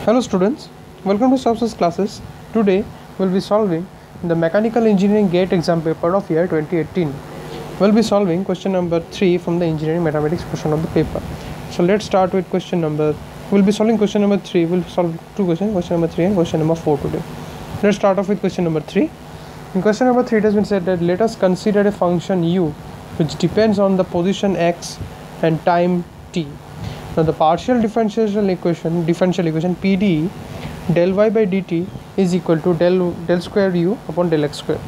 Hello students, welcome to Substance classes. Today we'll be solving the Mechanical Engineering GATE exam paper of year 2018. We'll be solving question number 3 from the Engineering Mathematics portion of the paper. So let's start with question number, we'll be solving question number 3, we'll solve two questions, question number 3 and question number 4 today. Let's start off with question number 3. In question number 3 it has been said that let us consider a function u which depends on the position x and time t. Now the partial differential equation PDE del y by dt is equal to del square u upon del x square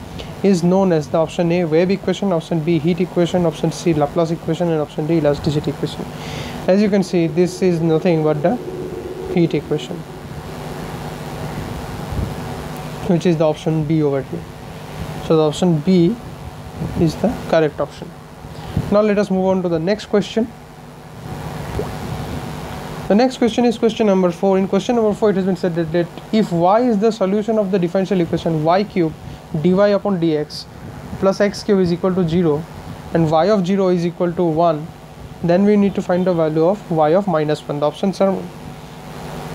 is known as the option A wave equation, option B heat equation, option C Laplace equation and option D elasticity equation. As you can see, this is nothing but the heat equation, which is the option B over here. So the option B is the correct option. Now let us move on to the next question. The next question is question number 4. In question number 4 it has been said that if y is the solution of the differential equation y cube dy upon dx plus x cube is equal to 0 and y of 0 is equal to 1, then we need to find the value of y of minus 1. The options are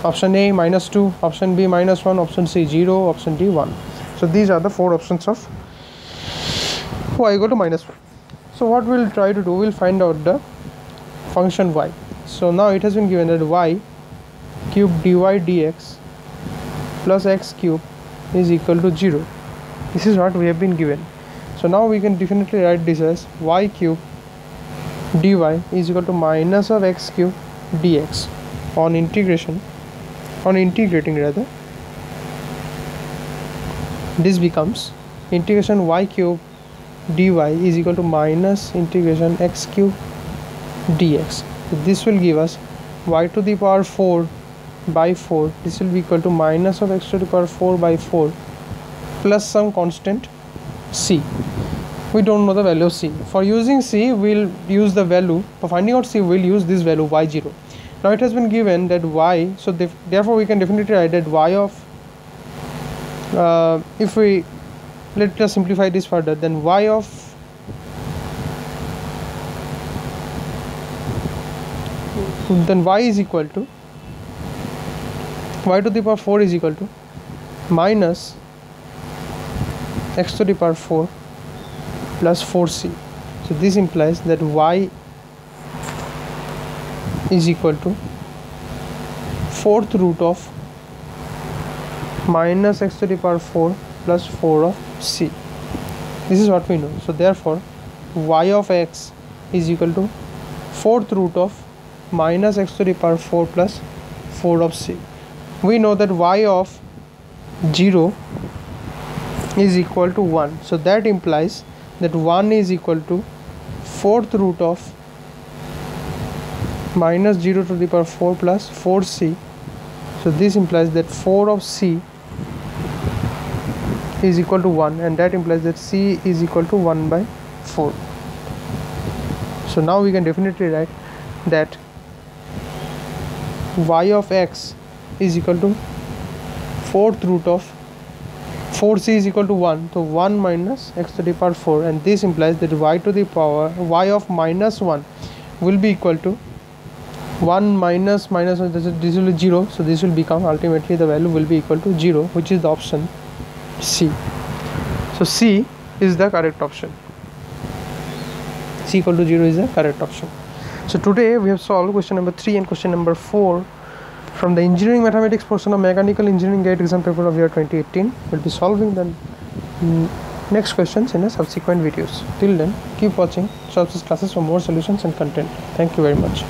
option A minus 2, option B minus 1, option C 0, option D 1. So these are the 4 options of y equal to minus 1. So what we'll try to do, we'll find out the function y. So now it has been given that y cube dy dx plus x cube is equal to 0. This is what we have been given. So now we can definitely write this as y cube dy is equal to minus of x cube dx on integrating this becomes integration y cube dy is equal to minus integration x cube dx. This will give us y to the power 4 by 4. This will be equal to minus of x to the power 4 by 4 plus some constant c. We don't know the value of c. For using c, we'll use the value. For finding out c, we'll use this value y0. Now it has been given that y, so therefore we can definitely write that y of if we let us simplify this further, then y of y is equal to y to the power 4 is equal to minus x to the power 4 plus 4c. So this implies that y is equal to 4th root of minus x to the power 4 plus 4 of c. This is what we know. So therefore y of x is equal to 4th root of minus x to the power 4 plus 4 of c. We know that y of 0 is equal to 1. So that implies that 1 is equal to 4th root of minus 0 to the power 4 plus 4c. So this implies that 4 of c is equal to 1, and that implies that c is equal to 1 by 4. So now we can definitely write that y of x is equal to 4th root of 4c is equal to 1, so 1 minus x to the power 4, and this implies that y to the power y of minus 1 will be equal to 1 minus 1, this will be 0, so this will become ultimately the value will be equal to 0, which is the option C. So C is the correct option. C equal to 0 is the correct option. So today we have solved question number 3 and question number 4 from the engineering mathematics portion of Mechanical Engineering GATE exam paper of year 2018. We'll be solving the next questions in the subsequent videos. Till then, keep watching Substance classes for more solutions and content. Thank you very much.